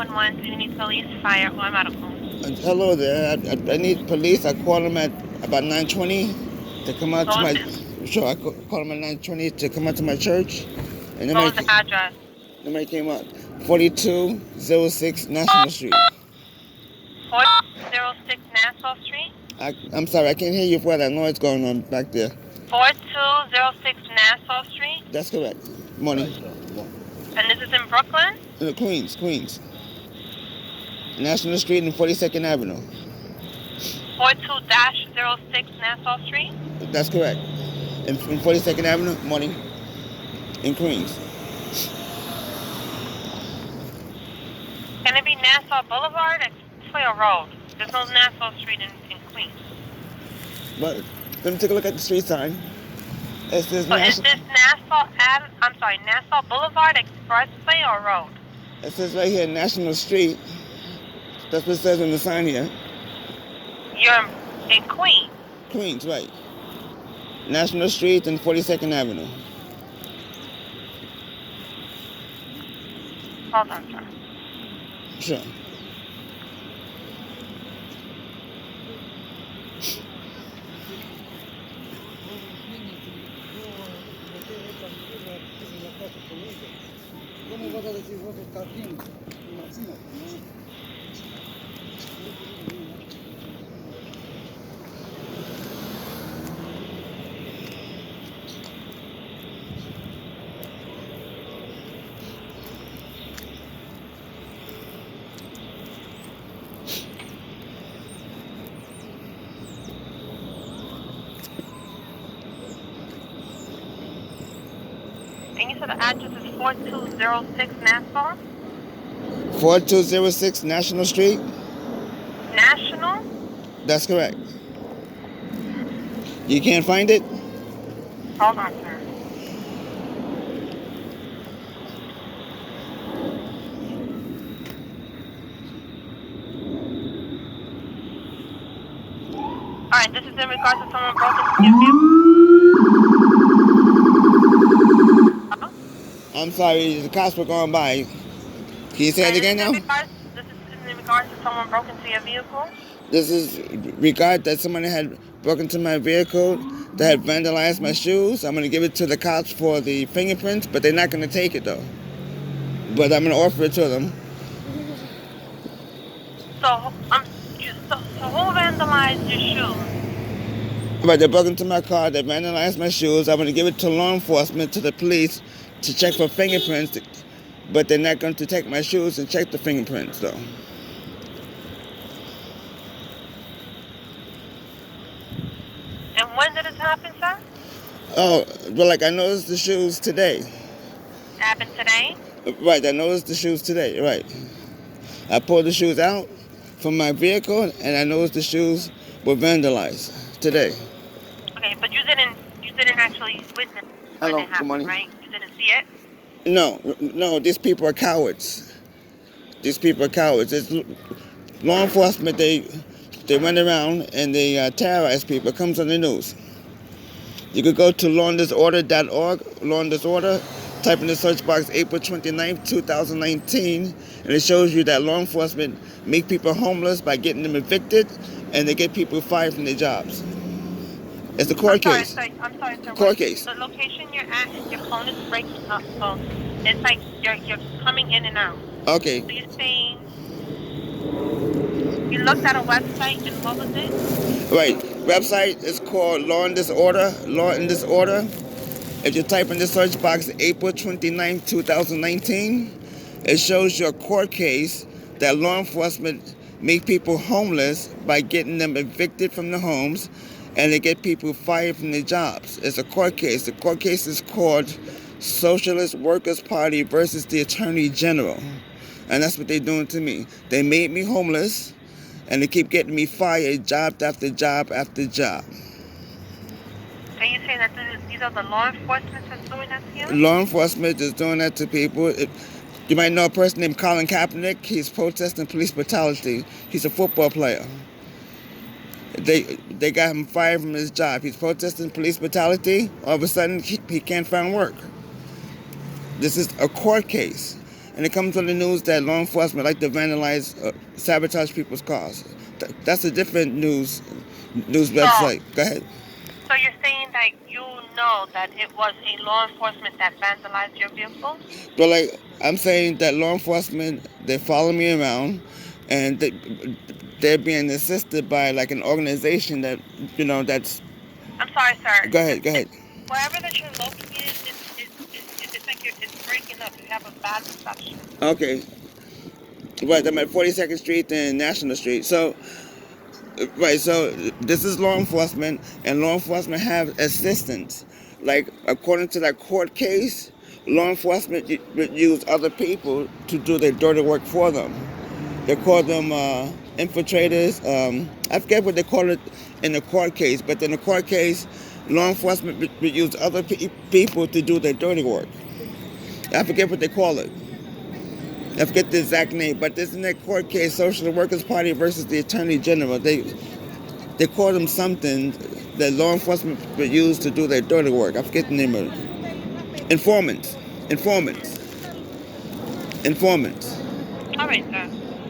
911. Do you need police, fire, or medical? Hello there. I need police. I called them at about 9:20 to come out to What was my. it? Sure, I called them at 9:20 to come out to my church, and What was the address? nobody came out. 4206 National Street. 406 Nassau Street. I'm sorry, I can't hear you for that noise going on back there. 4206 Nassau Street. That's correct. Morning. And this is in Brooklyn. Queens. National Street and 42nd Avenue. 42-06 Nassau Street. That's correct. In 42nd Avenue, morning. In Queens. Can it be Nassau Boulevard, Expressway, or Road? There's no Nassau Street in Queens. But let me take a look at the street sign. It says So is this Nassau Boulevard, Expressway, or Road? It says right here, National Street. That's what it says on the sign here. You're in Queens. Queens, right. National Street and 42nd Avenue. Hold on, sir. Sure. And you said the address is 4206 Nassau? 4206 National Street? National? That's correct. You can't find it? Hold on, sir. Alright, this is in regards to someone broke into your vehicle. Hello? I'm sorry, the cops were going by. Can you say it again now? This is in regards to someone broke into your vehicle? This is regard that someone had broken into my vehicle, that had vandalized my shoes. I'm going to give it to the cops for the fingerprints, but they're not going to take it though. But I'm going to offer it to them. So who vandalized your shoes? Right, they broke into my car, they vandalized my shoes. I'm going to give it to law enforcement, to the police, to check for fingerprints, but they're not going to take my shoes and check the fingerprints though. And when did this happen, sir? Oh, well, like I noticed the shoes today. It happened today? Right, I noticed the shoes today, right. I pulled the shoes out from my vehicle and I noticed the shoes were vandalized today. Okay, but you didn't actually witness when it happened, right? You didn't see it? No, these people are cowards. These people are cowards. It's law enforcement, they run around and they terrorize people. It comes on the news. You could go to lawanddisorder.org, Law and Disorder, type in the search box April 29th, 2019, and it shows you that law enforcement make people homeless by getting them evicted, and they get people fired from their jobs. It's a court case. I'm sorry, sir. Court case. The location you're at, your phone is breaking up, so it's like you're coming in and out. Okay. So you're saying you looked at a website and what was it? Right. Website is called Law and Disorder. Law and Disorder. If you type in the search box April 29th, 2019, it shows you a court case that law enforcement make people homeless by getting them evicted from their homes, and they get people fired from their jobs. It's a court case. The court case is called Socialist Workers' Party versus the Attorney General. And that's what they're doing to me. They made me homeless, and they keep getting me fired job after job after job. Are you saying that these are the law enforcement that's doing that to you? Law enforcement is doing that to people. You might know a person named Colin Kaepernick. He's protesting police brutality. He's a football player. They got him fired from his job. He's protesting police brutality. All of a sudden, he can't find work. This is a court case. and it comes on the news that law enforcement like to vandalize, sabotage people's cars. That's a different news website. Go ahead. So you're saying that you know that it was a law enforcement that vandalized your vehicle? But like I'm saying that law enforcement, they follow me around, and they're being assisted by like an organization that that's. I'm sorry, sir. Go ahead. Go ahead. Wherever that you're located, it's like it's breaking up. You have a bad reception. Okay. Right, I'm at 42nd Street and National Street. So, right, so this is law enforcement, and law enforcement have assistants. Like, according to that court case, law enforcement would use other people to do their dirty work for them. They call them infiltrators. I forget what they call it in the court case, but in the court case, law enforcement would use other people to do their dirty work. I forget what they call it. I forget the exact name, but this in that court case, Social Workers Party versus the Attorney General. They call them something that law enforcement would use to do their dirty work. I forget the name of it. Informants. All right, sir.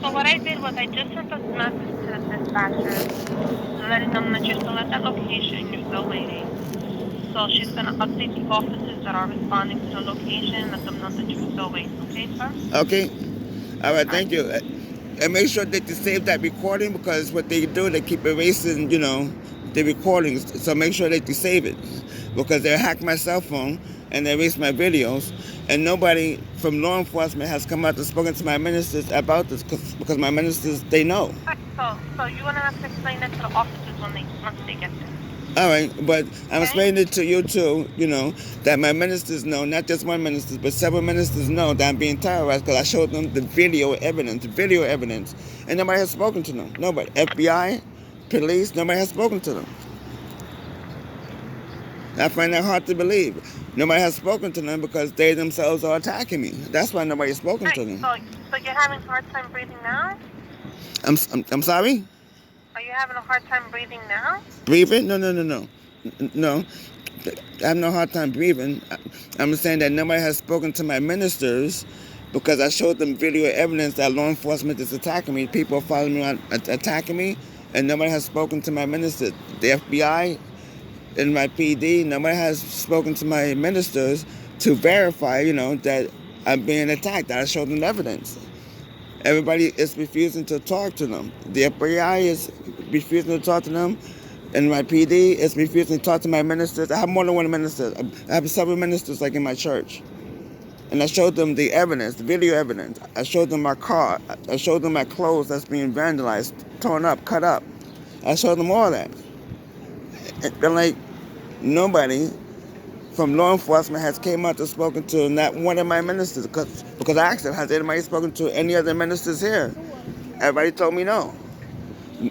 So what I did was I just sent a message to the dispatcher, letting them that you're still at that location, you're still waiting. So she's going to update the officers that are responding to the location and let them know that you're still waiting. Okay, sir? Okay. All right, thank you. And make sure that you save that recording, because what they do, they keep erasing, the recordings. So make sure that you save it, because they hack my cell phone and they erase my videos. And nobody from law enforcement has come out and spoken to my ministers about this, because my ministers, they know. So you're going to have to explain that to the officers once they get there. All right, but I'm explaining it to you too, that my ministers know, not just one minister, but several ministers know that I'm being terrorized, because I showed them the video evidence, and nobody has spoken to them. Nobody. FBI, police, nobody has spoken to them. I find that hard to believe. Nobody has spoken to them because they themselves are attacking me. That's why nobody's spoken to them. So you're having a hard time breathing now? I'm sorry? Are you having a hard time breathing now? Breathing? No. No. I have no hard time breathing. I'm saying that nobody has spoken to my ministers, because I showed them video evidence that law enforcement is attacking me. People are following me around, attacking me, and nobody has spoken to my ministers. The FBI and my PD, nobody has spoken to my ministers to verify, that I'm being attacked, that I showed them evidence. Everybody is refusing to talk to them. The FBI is refusing to talk to them, and my PD is refusing to talk to my ministers. I have more than one minister. I have several ministers, like in my church. And I showed them the evidence, the video evidence. I showed them my car. I showed them my clothes that's being vandalized, torn up, cut up. I showed them all that. And like, nobody from law enforcement has came out and spoken to not one of my ministers, because I asked them, has anybody spoken to any other ministers here? Everybody told me no.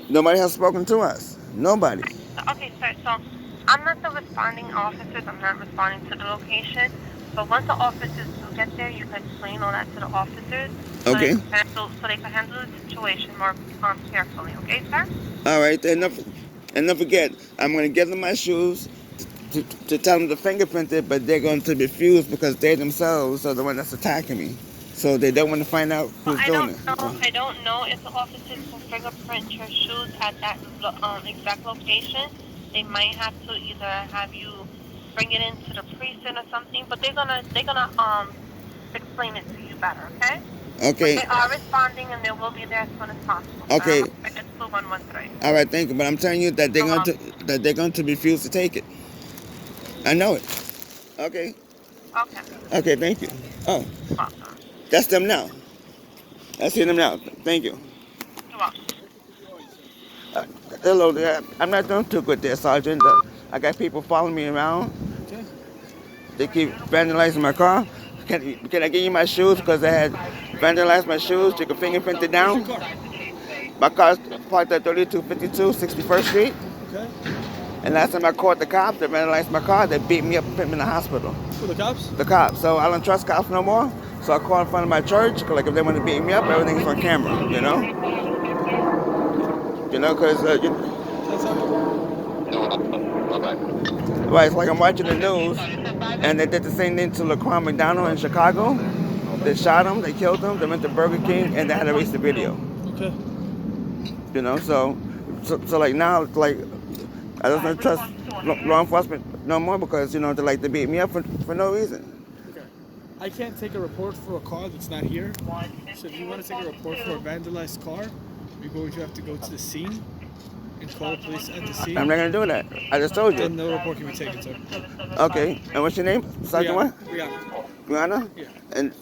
Nobody has spoken to us. Nobody. Okay, sir. So I'm not the responding officers. I'm not responding to the location. But once the officers do get there, you can explain all that to the officers. Okay. So they can handle the situation more carefully. Okay, sir? All right. And don't forget, I'm going to give them my shoes to tell them to fingerprint it, but they're going to refuse because they themselves are the one that's attacking me. So they don't want to find out who's doing it. I don't know if the officers will fingerprint your shoes at that exact location. They might have to either have you bring it into the precinct or something, but they're gonna explain it to you better, okay? Okay. But they are responding, and they will be there as soon as possible. Okay. It's 2113. All right, thank you. But I'm telling you that they're going to refuse to take it. I know it. Okay. Okay. Okay, thank you. Oh, Awesome. that's them now. I see them now. Thank you. You're welcome. Hello there. I'm not doing too good there, Sergeant. I got people following me around. They keep vandalizing my car. Can I give you my shoes, because they had vandalized my shoes? You can fingerprint it down. My car's parked at 3252 61st Street. Okay. And last time I called the cops, they vandalized my car. They beat me up and put me in the hospital. Who, the cops? The cops. So I don't trust cops no more. So I called in front of my church. Like, if they want to beat me up, everything's on camera, because right, it's like I'm watching the news, and they did the same thing to Laquan McDonald in Chicago. They shot him, they killed him, they went to Burger King, and they had to erase the video. Okay. You know, so like now, it's like I don't trust law enforcement no more because, you know, they beat me up for no reason. Okay. I can't take a report for a car that's not here. So if you want to take a report for a vandalized car, you're going to have to go to the scene and call the police at the scene. I'm not going to do that. I just told you. Then no report can be taken, sir. Okay. And what's your name? Sergeant what? Rihanna. Rihanna? Yeah. And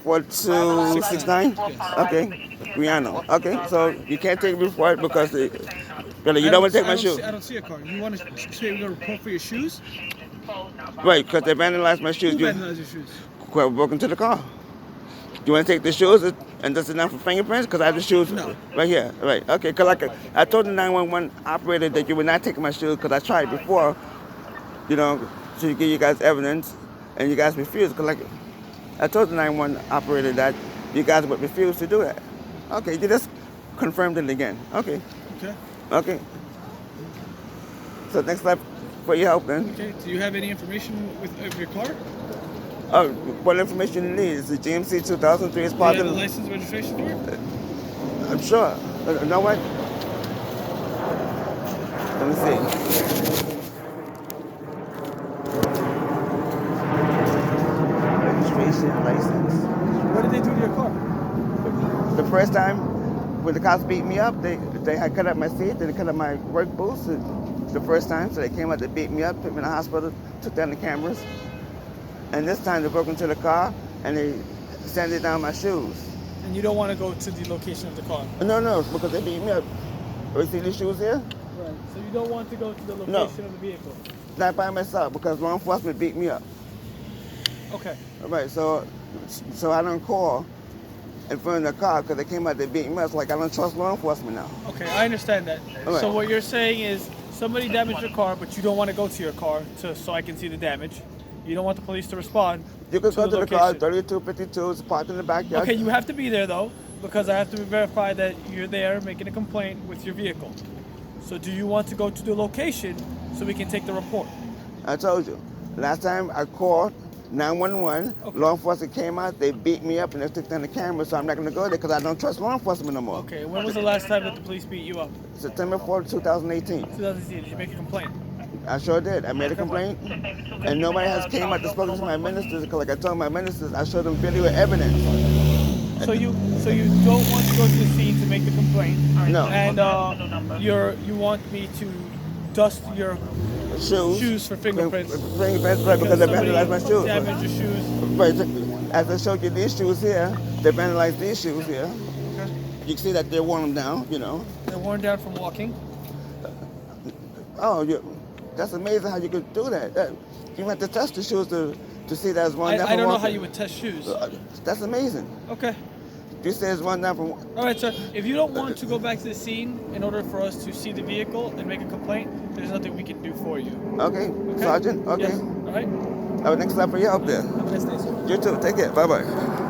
4269? Yes. Okay. Rihanna. Okay. So you can't take a report because you don't want to take my shoe. I don't see a car. You want to take a report for your shoes? Right, because they vandalized my shoes. Who vandalized your shoes? Whoever broke into the car. You want to take the shoes and that's enough for fingerprints? Because I have the shoes right here. Right, okay. Because I told the 911 operator that you would not take my shoes because I tried before, you know, to give you guys evidence, and you guys refused. Because I told the 911 operator that you guys would refuse to do that. Okay, you just confirmed it again. Okay. Okay. Okay. So next step for your help then. Okay. Do you have any information of your car? Oh, what information you need? Is the GMC 2003 is part Do you of have a license registration for it? I'm sure. You know what? Let me see. Registration license. What did they do to your car? The first time when the cops beat me up, they had cut up my seat, they cut up my work boots. The first time, so they came out to beat me up, put me in the hospital, took down the cameras. And this time they broke into the car and they sanded down my shoes. And you don't want to go to the location of the car? No, because they beat me up. You see these shoes here? Right. So you don't want to go to the location of the vehicle? Not by myself, because law enforcement beat me up. Okay. All right, so I don't call in front of the car because they came out to beat me up. It's like I don't trust law enforcement now. Okay, I understand that. Right. So what you're saying is somebody damaged your car, but you don't want to go to your car so I can see the damage. You don't want the police to respond. You can go to the car, location. 3252, it's parked in the backyard. Okay, you have to be there though, because I have to verify that you're there making a complaint with your vehicle. So do you want to go to the location so we can take the report? I told you. Last time I called 911, Okay. Law enforcement came out, they beat me up and they took down the camera, so I'm not going to go there because I don't trust law enforcement no more. Okay, when was the last time that the police beat you up? September 4th, 2018. 2018, did you make a complaint? I sure did. I made a complaint, and nobody has came out to spoke to my ministers because, like I told my ministers, I showed them video evidence. So you don't want to go to the scene to make the complaint? No. And you want me to dust your shoes for fingerprints? Fingerprints, right, because they vandalized my shoes. Damaged your shoes. Right. As I showed you these shoes here, they vandalized these shoes here. Okay. You can see that they worn them down, you know. They're worn down from walking. Oh, that's amazing how you could do that. You have to test the shoes to see that it's worn down from I don't know walking. how you would test shoes. That's amazing. Okay. You say it's worn down from... All right, sir. If you don't want to go back to the scene in order for us to see the vehicle and make a complaint, there's nothing we can do for you. Okay, Sergeant? Okay. Yes. All right. Have a next step for you up there. Have a nice day, sir. You too. Take care. Bye-bye.